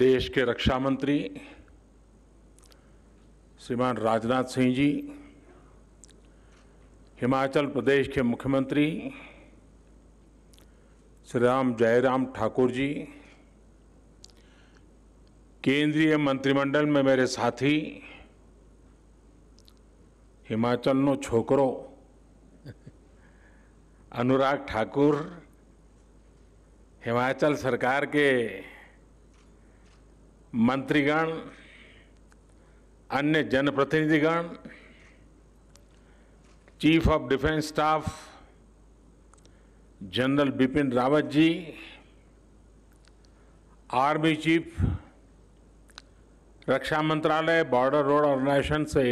देश के रक्षा मंत्री श्रीमान राजनाथ सिंह जी, हिमाचल प्रदेश के मुख्यमंत्री श्री राम जयराम ठाकुर जी, केंद्रीय मंत्रिमंडल में मेरे साथी हिमाचलનો છોકરો अनुराग ठाकुर, हिमाचल सरकार के मंत्रीगण, अन्य जनप्रतिनिधिगण, chief of defence staff general Bipin Rawat ji, army chief, रक्षा मंत्रालय, बॉर्डर रोड ऑर्गेनाइजेशन से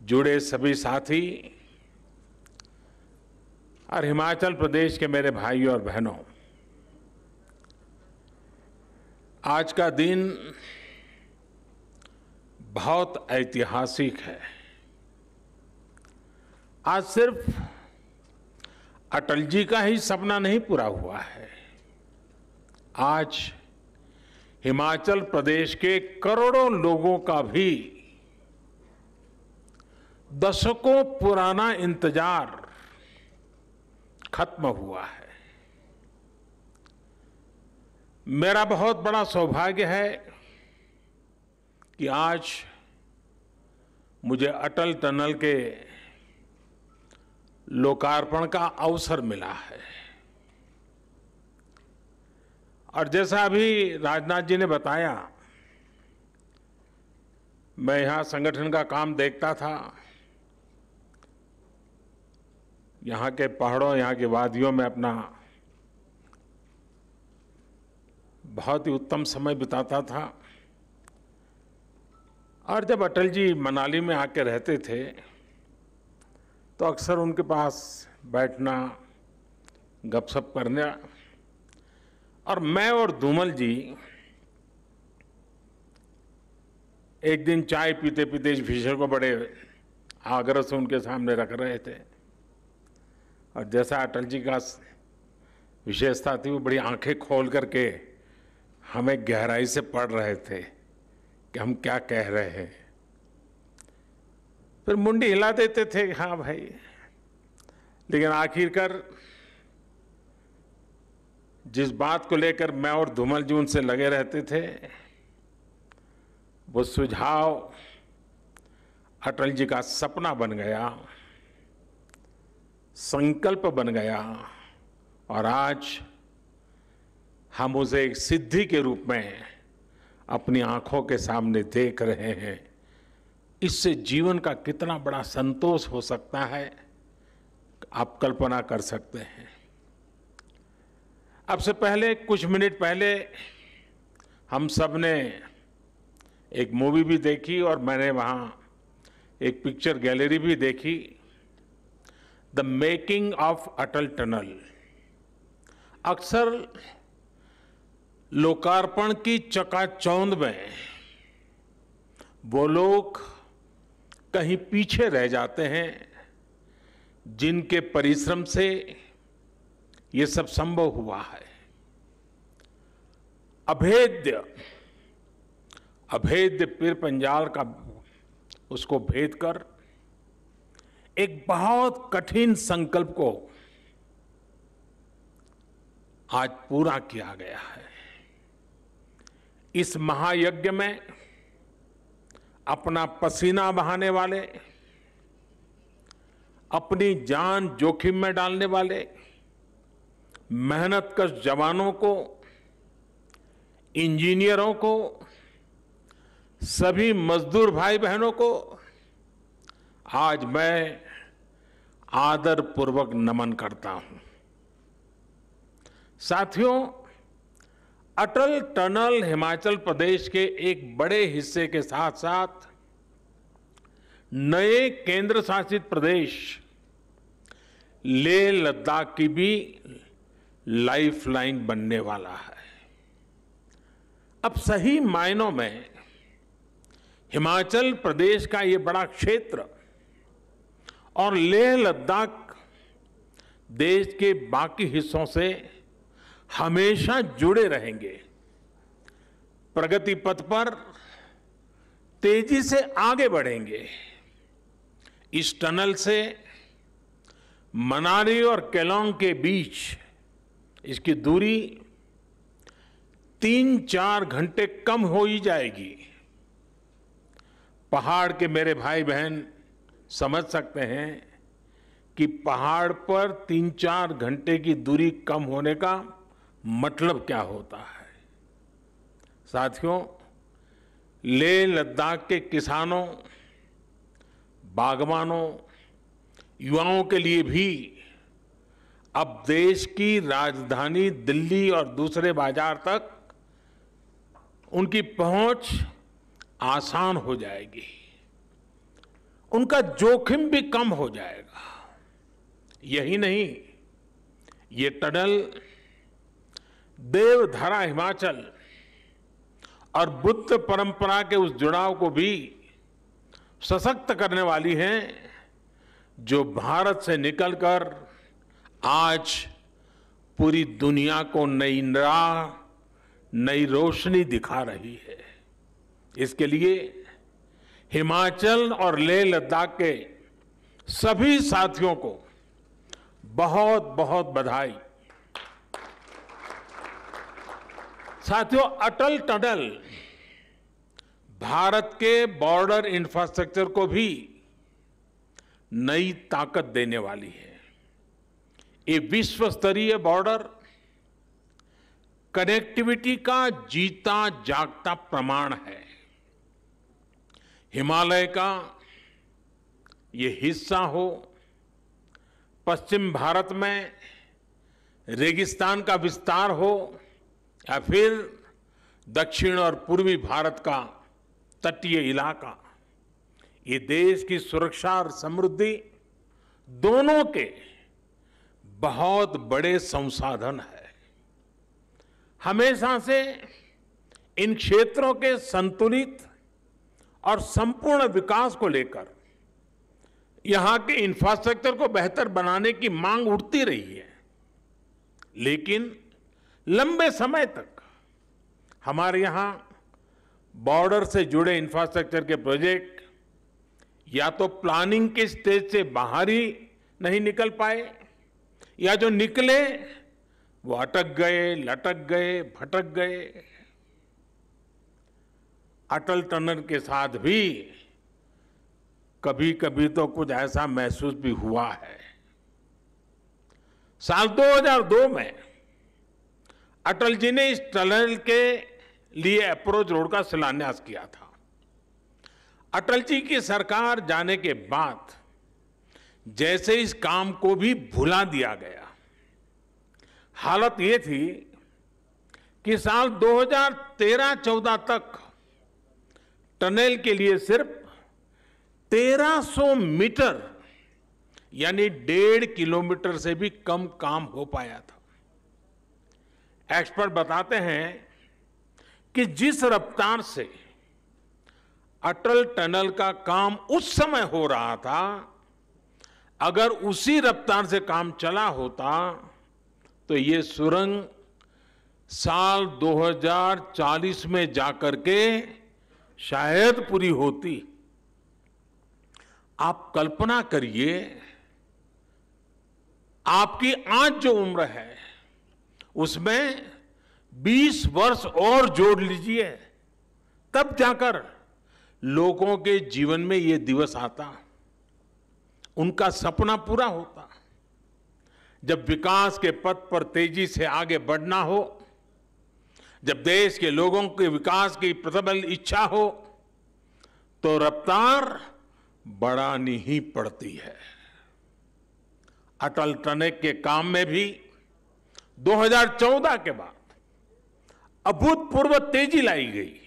जुड़े सभी साथी और हिमाचल प्रदेश के मेरे भाइयों और बहनों, आज का दिन बहुत ऐतिहासिक है। आज सिर्फ अटल जी का ही सपना नहीं पूरा हुआ है, आज हिमाचल प्रदेश के करोड़ों लोगों का भी दशकों पुराना इंतजार खत्म हुआ है। मेरा बहुत बड़ा सौभाग्य है कि आज मुझे अटल टनल के लोकार्पण का अवसर मिला है। और जैसा अभी राजनाथ जी ने बताया, मैं यहाँ संगठन का काम देखता था। यहाँ के पहाड़ों, यहाँ की वादियों में अपना बहुत ही उत्तम समय बिताता था। और जब अटल जी मनाली में आके रहते थे तो अक्सर उनके पास बैठना, गपशप करना, और मैं और धूमल जी एक दिन चाय पीते पीते इस विषय को बड़े आग्रह से उनके सामने रख रहे थे। और जैसा अटल जी का विशेषता थी, वो बड़ी आंखें खोल करके हमें गहराई से पढ़ रहे थे कि हम क्या कह रहे हैं। फिर मुंडी हिला देते थे, हाँ भाई। लेकिन आखिरकार जिस बात को लेकर मैं और धूमल जी उनसे लगे रहते थे, वो सुझाव अटल जी का सपना बन गया, संकल्प बन गया, और आज हम उसे एक सिद्धि के रूप में अपनी आंखों के सामने देख रहे हैं। इससे जीवन का कितना बड़ा संतोष हो सकता है, आप कल्पना कर सकते हैं। अब से पहले, कुछ मिनट पहले, हम सब ने एक मूवी भी देखी और मैंने वहाँ एक पिक्चर गैलरी भी देखी, the making of Atal tunnel. अक्सर लोकार्पण की चकाचौंध में वो लोग कहीं पीछे रह जाते हैं जिनके परिश्रम से ये सब संभव हुआ है। अभेद्य पीर पंजाल का उसको भेद कर एक बहुत कठिन संकल्प को आज पूरा किया गया है। इस महायज्ञ में अपना पसीना बहाने वाले, अपनी जान जोखिम में डालने वाले मेहनतकश जवानों को, इंजीनियरों को, सभी मजदूर भाई बहनों को आज मैं आदरपूर्वक नमन करता हूं। साथियों, अटल टनल हिमाचल प्रदेश के एक बड़े हिस्से के साथ साथ नए केंद्र शासित प्रदेश लेह लद्दाख की भी लाइफलाइन बनने वाला है। अब सही मायनों में हिमाचल प्रदेश का ये बड़ा क्षेत्र और लेह लद्दाख देश के बाकी हिस्सों से हमेशा जुड़े रहेंगे। प्रगति पथ पर तेजी से आगे बढ़ेंगे। इस टनल से मनाली और केलोंग के बीच इसकी दूरी 3-4 घंटे कम हो ही जाएगी। पहाड़ के मेरे भाई बहन समझ सकते हैं कि पहाड़ पर 3-4 घंटे की दूरी कम होने का मतलब क्या होता है। साथियों, लेह लद्दाख के किसानों, बागवानों, युवाओं के लिए भी अब देश की राजधानी दिल्ली और दूसरे बाजार तक उनकी पहुंच आसान हो जाएगी। उनका जोखिम भी कम हो जाएगा। यही नहीं, ये टनल देवधारा हिमाचल और बुद्ध परंपरा के उस जुड़ाव को भी सशक्त करने वाली है जो भारत से निकलकर आज पूरी दुनिया को नई राह, नई रोशनी दिखा रही है। इसके लिए हिमाचल और लेह लद्दाख के सभी साथियों को बहुत बहुत बधाई। साथियों, अटल टनल भारत के बॉर्डर इंफ्रास्ट्रक्चर को भी नई ताकत देने वाली है। ये विश्व स्तरीय बॉर्डर कनेक्टिविटी का जीता जागता प्रमाण है। हिमालय का ये हिस्सा हो, पश्चिम भारत में रेगिस्तान का विस्तार हो, या फिर दक्षिण और पूर्वी भारत का तटीय इलाका, ये देश की सुरक्षा और समृद्धि दोनों के बहुत बड़े संसाधन है। हमेशा से इन क्षेत्रों के संतुलित और संपूर्ण विकास को लेकर यहां के इंफ्रास्ट्रक्चर को बेहतर बनाने की मांग उठती रही है, लेकिन लंबे समय तक हमारे यहां बॉर्डर से जुड़े इंफ्रास्ट्रक्चर के प्रोजेक्ट या तो प्लानिंग के स्टेज से बाहर ही नहीं निकल पाए, या जो निकले वो अटक गए, लटक गए, भटक गए। अटल टनल के साथ भी कभी कभी तो कुछ ऐसा महसूस भी हुआ है। साल 2002 में अटल जी ने इस टनल के लिए अप्रोच रोड का शिलान्यास किया था। अटल जी की सरकार जाने के बाद जैसे इस काम को भी भुला दिया गया। हालत ये थी कि साल 2013-14 तक टनल के लिए सिर्फ 1300 मीटर यानी 1.5 किलोमीटर से भी कम काम हो पाया था। एक्सपर्ट बताते हैं कि जिस रफ्तार से अटल टनल का काम उस समय हो रहा था, अगर उसी रफ्तार से काम चला होता तो ये सुरंग साल 2040 में जाकर के शायद पूरी होती। आप कल्पना करिए, आपकी आज जो उम्र है उसमें 20 वर्ष और जोड़ लीजिए, तब जाकर लोगों के जीवन में ये दिवस आता, उनका सपना पूरा होता। जब विकास के पथ पर तेजी से आगे बढ़ना हो, जब देश के लोगों के विकास की प्रबल इच्छा हो, तो रफ्तार बढ़ानी ही पड़ती है। अटल टनल के काम में भी 2014 के बाद अभूतपूर्व तेजी लाई गई।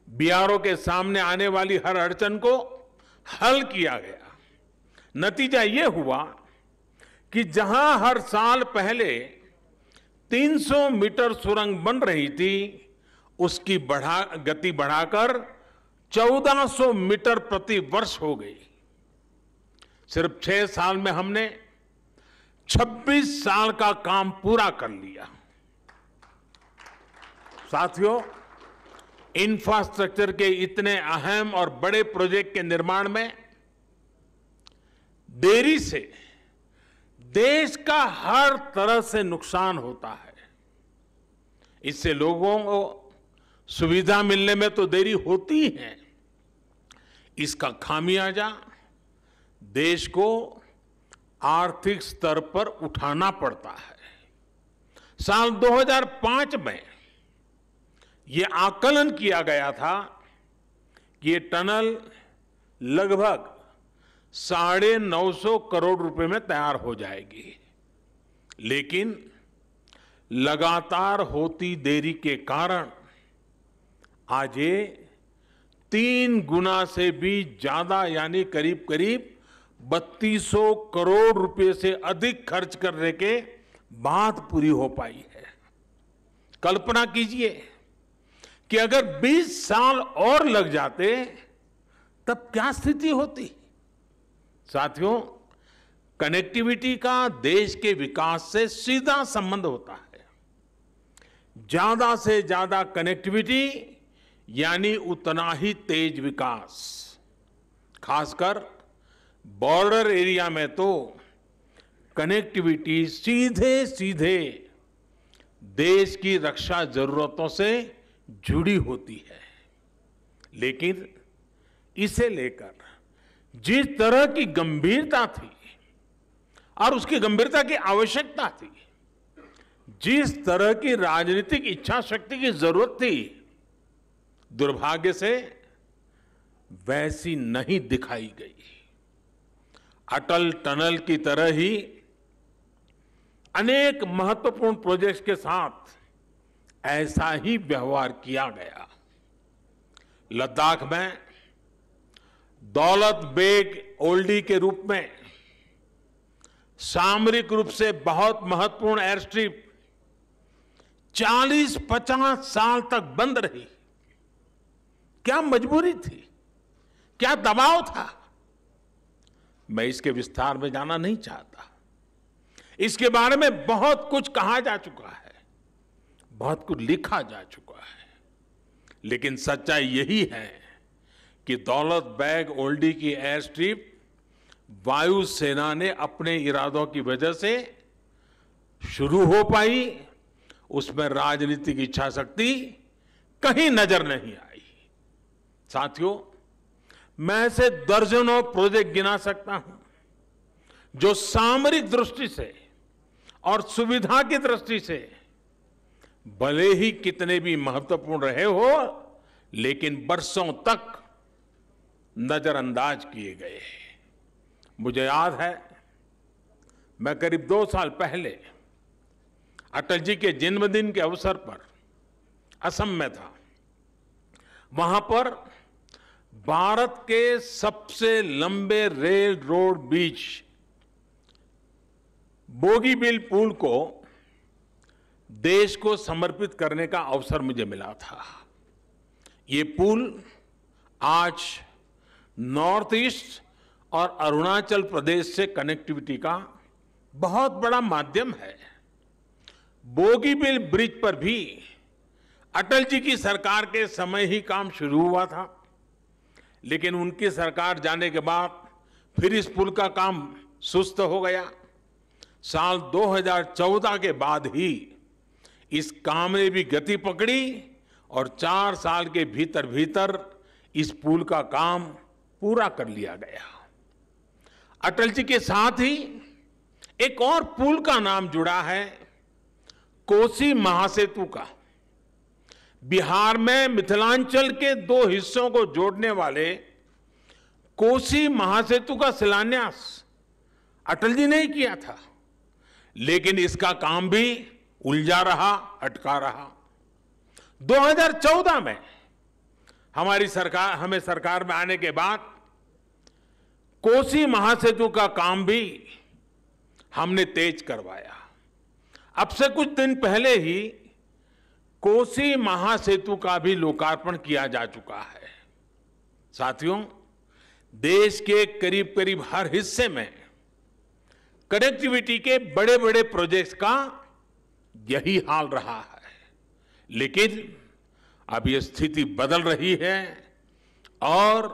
बीआरओ के सामने आने वाली हर अड़चन को हल किया गया। नतीजा ये हुआ कि जहां हर साल पहले 300 मीटर सुरंग बन रही थी, उसकी गति बढ़ाकर 1400 मीटर प्रति वर्ष हो गई। सिर्फ 6 साल में हमने 26 साल का काम पूरा कर लिया। साथियों, इंफ्रास्ट्रक्चर के इतने अहम और बड़े प्रोजेक्ट के निर्माण में देरी से देश का हर तरह से नुकसान होता है। इससे लोगों को सुविधा मिलने में तो देरी होती है, इसका खामियाजा देश को आर्थिक स्तर पर उठाना पड़ता है। साल 2005 में ये आकलन किया गया था कि ये टनल लगभग 950 करोड़ रुपए में तैयार हो जाएगी, लेकिन लगातार होती देरी के कारण आज ये 3 गुना से भी ज्यादा यानी करीब करीब 3200 करोड़ रुपए से अधिक खर्च करने के बाद पूरी हो पाई है। कल्पना कीजिए कि अगर 20 साल और लग जाते तब क्या स्थिति होती। साथियों, कनेक्टिविटी का देश के विकास से सीधा संबंध होता है। ज्यादा से ज्यादा कनेक्टिविटी यानी उतना ही तेज विकास। खासकर बॉर्डर एरिया में तो कनेक्टिविटी सीधे सीधे देश की रक्षा जरूरतों से जुड़ी होती है। लेकिन इसे लेकर जिस तरह की गंभीरता थी और उसकी गंभीरता की आवश्यकता थी, जिस तरह की राजनीतिक इच्छा शक्ति की जरूरत थी, दुर्भाग्य से वैसी नहीं दिखाई गई। अटल टनल की तरह ही अनेक महत्वपूर्ण प्रोजेक्ट्स के साथ ऐसा ही व्यवहार किया गया। लद्दाख में दौलत बेग ओल्डी के रूप में सामरिक रूप से बहुत महत्वपूर्ण एयर स्ट्रिप 40-50 साल तक बंद रही। क्या मजबूरी थी, क्या दबाव था? मैं इसके विस्तार में जाना नहीं चाहता। इसके बारे में बहुत कुछ कहा जा चुका है, बहुत कुछ लिखा जा चुका है, लेकिन सच्चाई यही है कि दौलत बेग ओल्डी की एयर स्ट्रिप वायुसेना ने अपने इरादों की वजह से शुरू हो पाई, उसमें राजनीतिक इच्छा शक्ति कहीं नजर नहीं आई। साथियों, मैं ऐसे दर्जनों प्रोजेक्ट गिना सकता हूं जो सामरिक दृष्टि से और सुविधा की दृष्टि से भले ही कितने भी महत्वपूर्ण रहे हो, लेकिन बरसों तक नजरअंदाज किए गए। मुझे याद है, मैं करीब 2 साल पहले अटल जी के जन्मदिन के अवसर पर असम में था। वहां पर भारत के सबसे लंबे रेल रोड ब्रिज बोगीबील पुल को देश को समर्पित करने का अवसर मुझे मिला था। ये पुल आज नॉर्थ ईस्ट और अरुणाचल प्रदेश से कनेक्टिविटी का बहुत बड़ा माध्यम है। बोगीबील ब्रिज पर भी अटल जी की सरकार के समय ही काम शुरू हुआ था, लेकिन उनकी सरकार जाने के बाद फिर इस पुल का काम सुस्त हो गया। साल 2014 के बाद ही इस काम ने भी गति पकड़ी और 4 साल के भीतर भीतर इस पुल का काम पूरा कर लिया गया। अटल जी के साथ ही एक और पुल का नाम जुड़ा है, कोसी महासेतु का। बिहार में मिथिलांचल के 2 हिस्सों को जोड़ने वाले कोसी महासेतु का शिलान्यास अटल जी ने ही किया था, लेकिन इसका काम भी उलझा रहा, अटका रहा। 2014 में हमें सरकार में आने के बाद कोसी महासेतु का काम भी हमने तेज करवाया। अब से कुछ दिन पहले ही कोसी महासेतु का भी लोकार्पण किया जा चुका है। साथियों, देश के करीब करीब हर हिस्से में कनेक्टिविटी के बड़े बड़े प्रोजेक्ट्स का यही हाल रहा है, लेकिन अब ये स्थिति बदल रही है और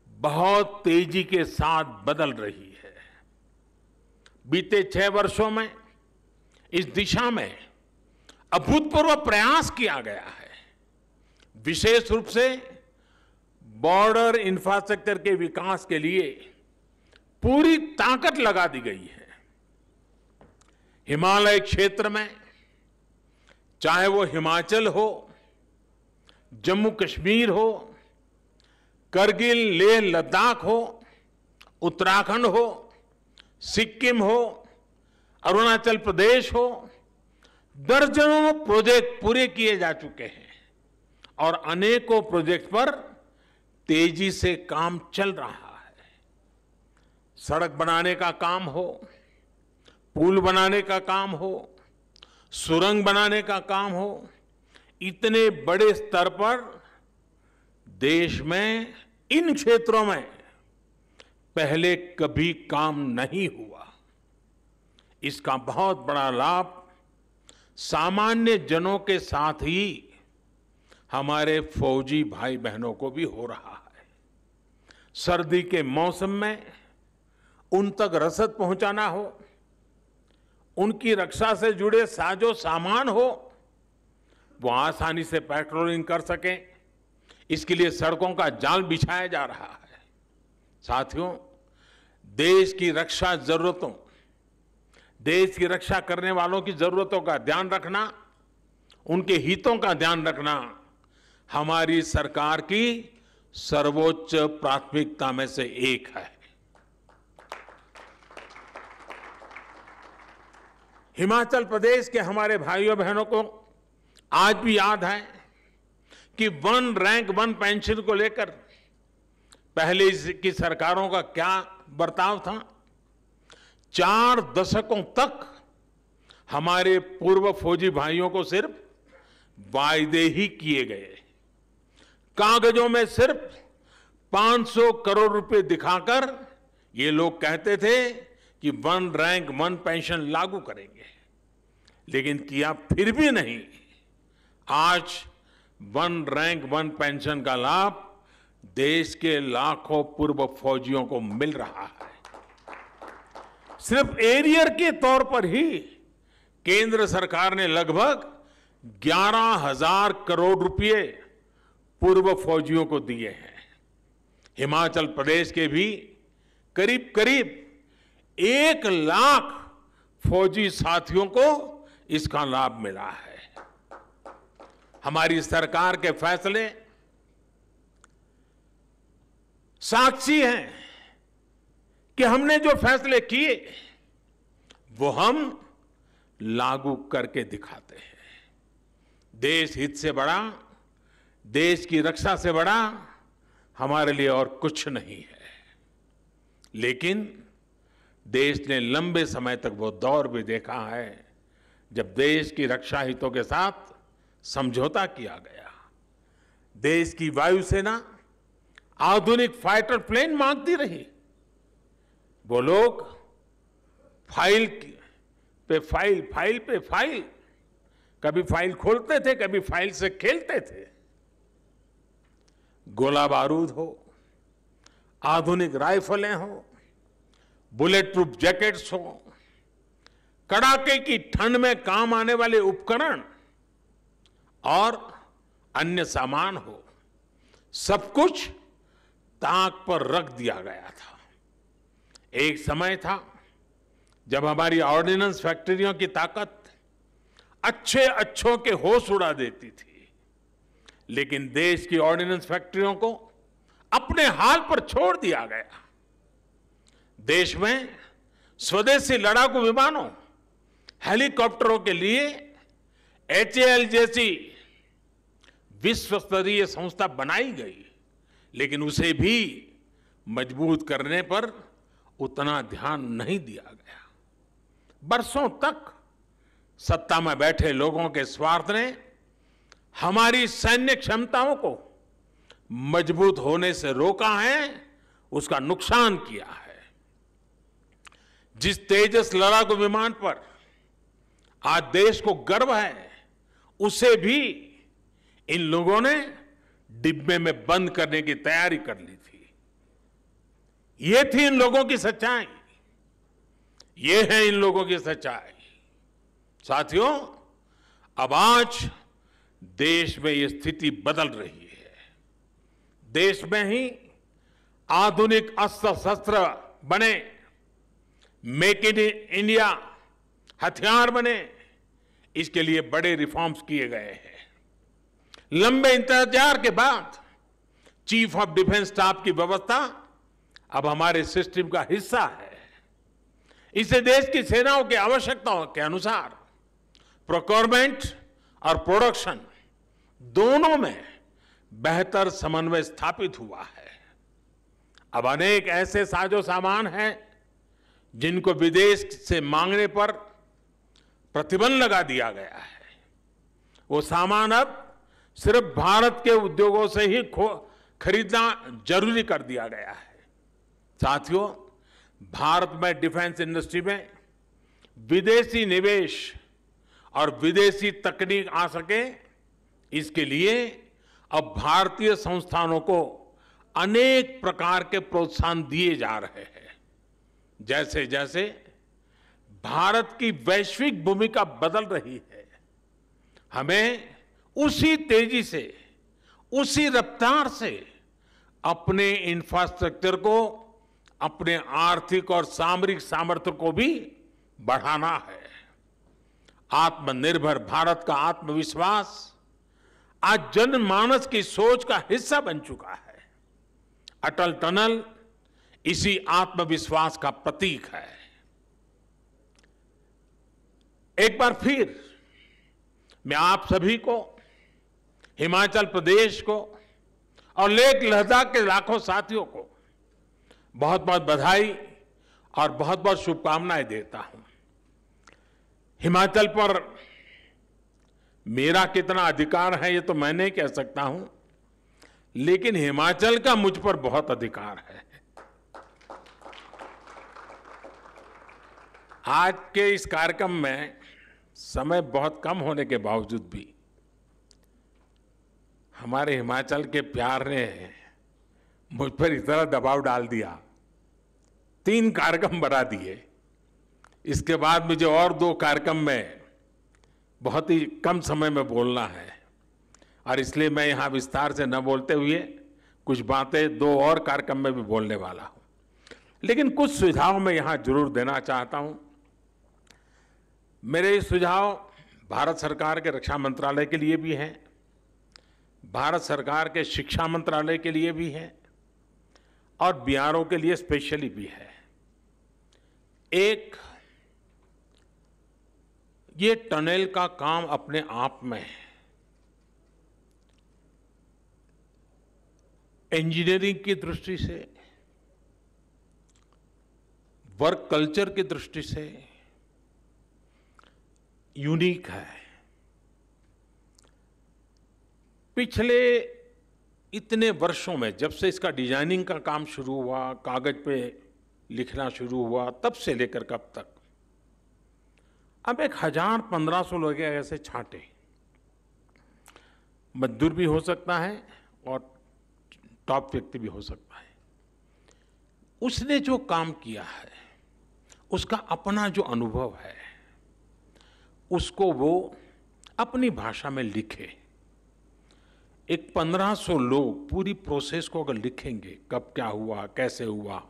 बहुत तेजी के साथ बदल रही है। बीते 6 वर्षों में इस दिशा में अभूतपूर्व प्रयास किया गया है। विशेष रूप से बॉर्डर इंफ्रास्ट्रक्चर के विकास के लिए पूरी ताकत लगा दी गई है। हिमालय क्षेत्र में चाहे वो हिमाचल हो, जम्मू कश्मीर हो, करगिल लेह लद्दाख हो, उत्तराखंड हो, सिक्किम हो, अरुणाचल प्रदेश हो, दर्जनों प्रोजेक्ट पूरे किए जा चुके हैं और अनेकों प्रोजेक्ट पर तेजी से काम चल रहा है। सड़क बनाने का काम हो, पुल बनाने का काम हो, सुरंग बनाने का काम हो, इतने बड़े स्तर पर देश में इन क्षेत्रों में पहले कभी काम नहीं हुआ। इसका बहुत बड़ा लाभ सामान्य जनों के साथ ही हमारे फौजी भाई बहनों को भी हो रहा है। सर्दी के मौसम में उन तक रसद पहुंचाना हो, उनकी रक्षा से जुड़े साजो सामान हो, वो आसानी से पेट्रोलिंग कर सकें, इसके लिए सड़कों का जाल बिछाया जा रहा है। साथियों, देश की रक्षा जरूरतों, देश की रक्षा करने वालों की जरूरतों का ध्यान रखना, उनके हितों का ध्यान रखना हमारी सरकार की सर्वोच्च प्राथमिकता में से एक है। हिमाचल प्रदेश के हमारे भाइयों बहनों को आज भी याद है कि 1 रैंक 1 पेंशन को लेकर पहले की सरकारों का क्या बर्ताव था। 4 दशकों तक हमारे पूर्व फौजी भाइयों को सिर्फ वायदे ही किए गए, कागजों में सिर्फ 500 करोड़ रुपए दिखाकर ये लोग कहते थे कि 1 रैंक 1 पेंशन लागू करेंगे, लेकिन किया फिर भी नहीं। आज 1 रैंक 1 पेंशन का लाभ देश के लाखों पूर्व फौजियों को मिल रहा है। सिर्फ एरियर के तौर पर ही केंद्र सरकार ने लगभग 11,000 करोड़ रुपए पूर्व फौजियों को दिए हैं। हिमाचल प्रदेश के भी करीब करीब 1 लाख फौजी साथियों को इसका लाभ मिला है। हमारी सरकार के फैसले साक्षी हैं कि हमने जो फैसले किए वो हम लागू करके दिखाते हैं। देश हित से बड़ा, देश की रक्षा से बड़ा हमारे लिए और कुछ नहीं है। लेकिन देश ने लंबे समय तक वो दौर भी देखा है जब देश की रक्षा हितों के साथ समझौता किया गया। देश की वायुसेना आधुनिक फाइटर प्लेन मांगती रही। वो लोग फाइल पे फाइल, फाइल पे फाइल, कभी फाइल खोलते थे, कभी फाइल से खेलते थे। गोला बारूद हो, आधुनिक राइफलें हो, बुलेट प्रूफ जैकेट्स हो, कड़ाके की ठंड में काम आने वाले उपकरण और अन्य सामान हो, सब कुछ ताक पर रख दिया गया था। एक समय था जब हमारी ऑर्डिनेंस फैक्ट्रियों की ताकत अच्छों के होश उड़ा देती थी, लेकिन देश की ऑर्डिनेंस फैक्ट्रियों को अपने हाल पर छोड़ दिया गया। देश में स्वदेशी लड़ाकू विमानों, हेलीकॉप्टरों के लिए HAL जैसी विश्व स्तरीय संस्था बनाई गई, लेकिन उसे भी मजबूत करने पर उतना ध्यान नहीं दिया गया। बरसों तक सत्ता में बैठे लोगों के स्वार्थ ने हमारी सैन्य क्षमताओं को मजबूत होने से रोका है, उसका नुकसान किया है। जिस तेजस लड़ाकू विमान पर आज देश को गर्व है, उसे भी इन लोगों ने डिब्बे में बंद करने की तैयारी कर ली थी। ये थी इन लोगों की सच्चाई, ये है इन लोगों की सच्चाई। साथियों, अब आज देश में ये स्थिति बदल रही है। देश में ही आधुनिक अस्त्र शस्त्र बने, मेक इन इंडिया हथियार बने, इसके लिए बड़े रिफॉर्म्स किए गए हैं। लंबे इंतजार के बाद चीफ ऑफ डिफेंस स्टाफ की व्यवस्था अब हमारे सिस्टम का हिस्सा है। इसे देश की सेनाओं की आवश्यकताओं के अनुसार प्रोक्योरमेंट और प्रोडक्शन दोनों में बेहतर समन्वय स्थापित हुआ है। अब अनेक ऐसे साजो सामान हैं जिनको विदेश से मांगने पर प्रतिबंध लगा दिया गया है। वो सामान अब सिर्फ भारत के उद्योगों से ही खरीदना जरूरी कर दिया गया है। साथियों, भारत में डिफेंस इंडस्ट्री में विदेशी निवेश और विदेशी तकनीक आ सके, इसके लिए अब भारतीय संस्थानों को अनेक प्रकार के प्रोत्साहन दिए जा रहे हैं। जैसे जैसे भारत की वैश्विक भूमिका बदल रही है, हमें उसी तेजी से, उसी रफ्तार से अपने इंफ्रास्ट्रक्चर को, अपने आर्थिक और सामरिक सामर्थ्य को भी बढ़ाना है। आत्मनिर्भर भारत का आत्मविश्वास आज जनमानस की सोच का हिस्सा बन चुका है। अटल टनल इसी आत्मविश्वास का प्रतीक है। एक बार फिर मैं आप सभी को, हिमाचल प्रदेश को और लेह लद्दाख के लाखों साथियों को बहुत बहुत बधाई और बहुत बहुत शुभकामनाएं देता हूं। हिमाचल पर मेरा कितना अधिकार है ये तो मैं नहीं कह सकता हूं, लेकिन हिमाचल का मुझ पर बहुत अधिकार है। आज के इस कार्यक्रम में समय बहुत कम होने के बावजूद भी हमारे हिमाचल के प्यार ने मुझ पर इतना दबाव डाल दिया, 3 कार्यक्रम बढ़ा दिए। इसके बाद मुझे और 2 कार्यक्रम में बहुत ही कम समय में बोलना है और इसलिए मैं यहाँ विस्तार से न बोलते हुए कुछ बातें 2 और कार्यक्रम में भी बोलने वाला हूँ। लेकिन कुछ सुझाव मैं यहाँ जरूर देना चाहता हूँ। मेरे ये सुझाव भारत सरकार के रक्षा मंत्रालय के लिए भी हैं, भारत सरकार के शिक्षा मंत्रालय के लिए भी है और बीआरओ के लिए स्पेशली भी है। एक, ये टनल का काम अपने आप में इंजीनियरिंग की दृष्टि से, वर्क कल्चर की दृष्टि से यूनिक है। पिछले इतने वर्षों में, जब से इसका डिजाइनिंग का काम शुरू हुआ, कागज पे लिखना शुरू हुआ, तब से लेकर कब तक, अब 1000-1500 लोग ऐसे छांटे, मजदूर भी हो सकता है और टॉप व्यक्ति भी हो सकता है। उसने जो काम किया है उसका अपना जो अनुभव है उसको वो अपनी भाषा में लिखे। एक 1500 लोग पूरी प्रोसेस को अगर लिखेंगे, कब क्या हुआ, कैसे हुआ,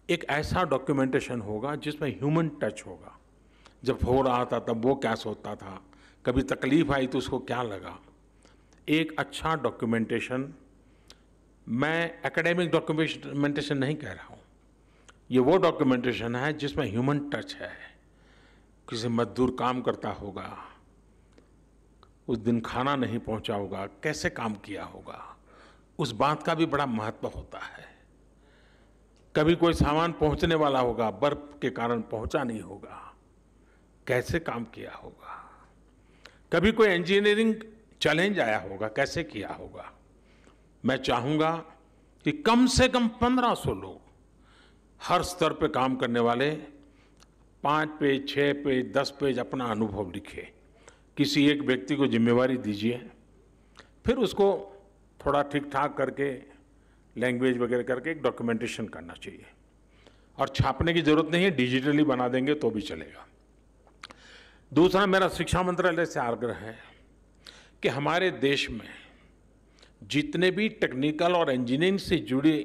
एक ऐसा डॉक्यूमेंटेशन होगा जिसमें ह्यूमन टच होगा। जब हो रहा था तब वो क्या सोचता था, कभी तकलीफ आई तो उसको क्या लगा। एक अच्छा डॉक्यूमेंटेशन, मैं एकेडमिक डॉक्यूमेंटेशन नहीं कह रहा हूँ, ये वो डॉक्यूमेंटेशन है जिसमें ह्यूमन टच है। किसी मजदूर काम करता होगा, उस दिन खाना नहीं पहुंचा होगा, कैसे काम किया होगा, उस बात का भी बड़ा महत्व होता है। कभी कोई सामान पहुंचने वाला होगा, बर्फ के कारण पहुंचा नहीं होगा, कैसे काम किया होगा। कभी कोई इंजीनियरिंग चैलेंज आया होगा, कैसे किया होगा। मैं चाहूंगा कि कम से कम 1500 लोग हर स्तर पे काम करने वाले 5 पेज, 6 पेज, 10 पेज अपना अनुभव लिखे। किसी एक व्यक्ति को जिम्मेवारी दीजिए फिर उसको थोड़ा ठीक ठाक करके लैंग्वेज वगैरह करके एक डॉक्यूमेंटेशन करना चाहिए। और छापने की जरूरत नहीं है, डिजिटली बना देंगे तो भी चलेगा। दूसरा, मेरा शिक्षा मंत्रालय से आग्रह है कि हमारे देश में जितने भी टेक्निकल और इंजीनियरिंग से जुड़े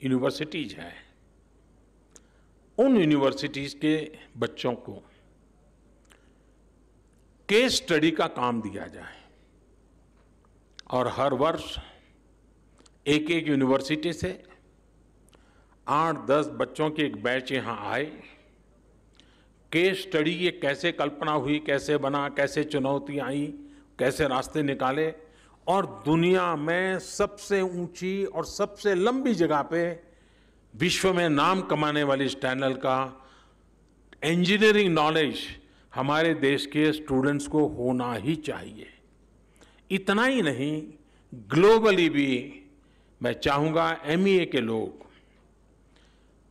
यूनिवर्सिटीज हैं, उन यूनिवर्सिटीज के बच्चों को केस स्टडी का काम दिया जाए और हर वर्ष एक एक यूनिवर्सिटी से 8-10 बच्चों के एक बैच यहाँ आए। केस स्टडी ये कैसे कल्पना हुई, कैसे बना, कैसे चुनौतियाँ आई, कैसे रास्ते निकाले, और दुनिया में सबसे ऊंची और सबसे लंबी जगह पे विश्व में नाम कमाने वाली इस टनल का इंजीनियरिंग नॉलेज हमारे देश के स्टूडेंट्स को होना ही चाहिए। इतना ही नहीं, ग्लोबली भी मैं चाहूँगा MEA के लोग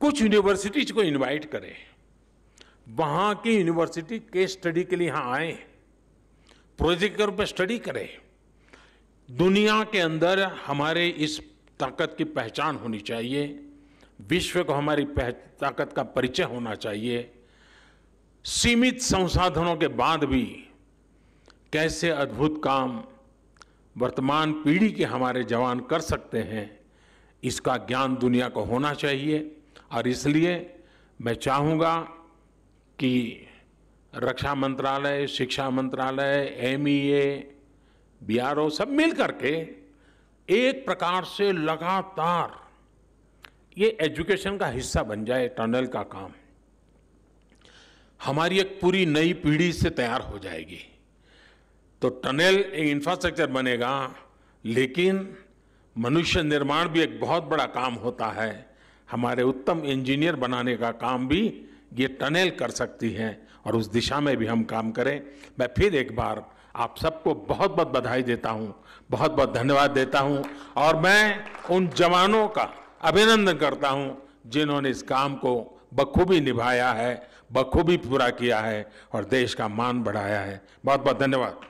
कुछ यूनिवर्सिटीज को इनवाइट करें, वहाँ की यूनिवर्सिटी केस स्टडी के लिए यहाँ आए, प्रोजेक्ट के रूप में स्टडी करें। दुनिया के अंदर हमारे इस ताकत की पहचान होनी चाहिए, विश्व को हमारी ताकत का परिचय होना चाहिए। सीमित संसाधनों के बाद भी कैसे अद्भुत काम वर्तमान पीढ़ी के हमारे जवान कर सकते हैं, इसका ज्ञान दुनिया को होना चाहिए। और इसलिए मैं चाहूँगा कि रक्षा मंत्रालय, शिक्षा मंत्रालय, MEA, BRO सब मिल करके एक प्रकार से लगातार ये एजुकेशन का हिस्सा बन जाए। टनल का काम हमारी एक पूरी नई पीढ़ी से तैयार हो जाएगी। तो टनल एक इंफ्रास्ट्रक्चर बनेगा, लेकिन मनुष्य निर्माण भी एक बहुत बड़ा काम होता है। हमारे उत्तम इंजीनियर बनाने का काम भी ये टनल कर सकती है, और उस दिशा में भी हम काम करें। मैं फिर एक बार आप सबको बहुत बहुत बधाई देता हूँ, बहुत बहुत धन्यवाद देता हूँ, और मैं उन जवानों का अभिनंदन करता हूँ जिन्होंने इस काम को बखूबी निभाया है, बखूबी पूरा किया है और देश का मान बढ़ाया है। बहुत बहुत धन्यवाद।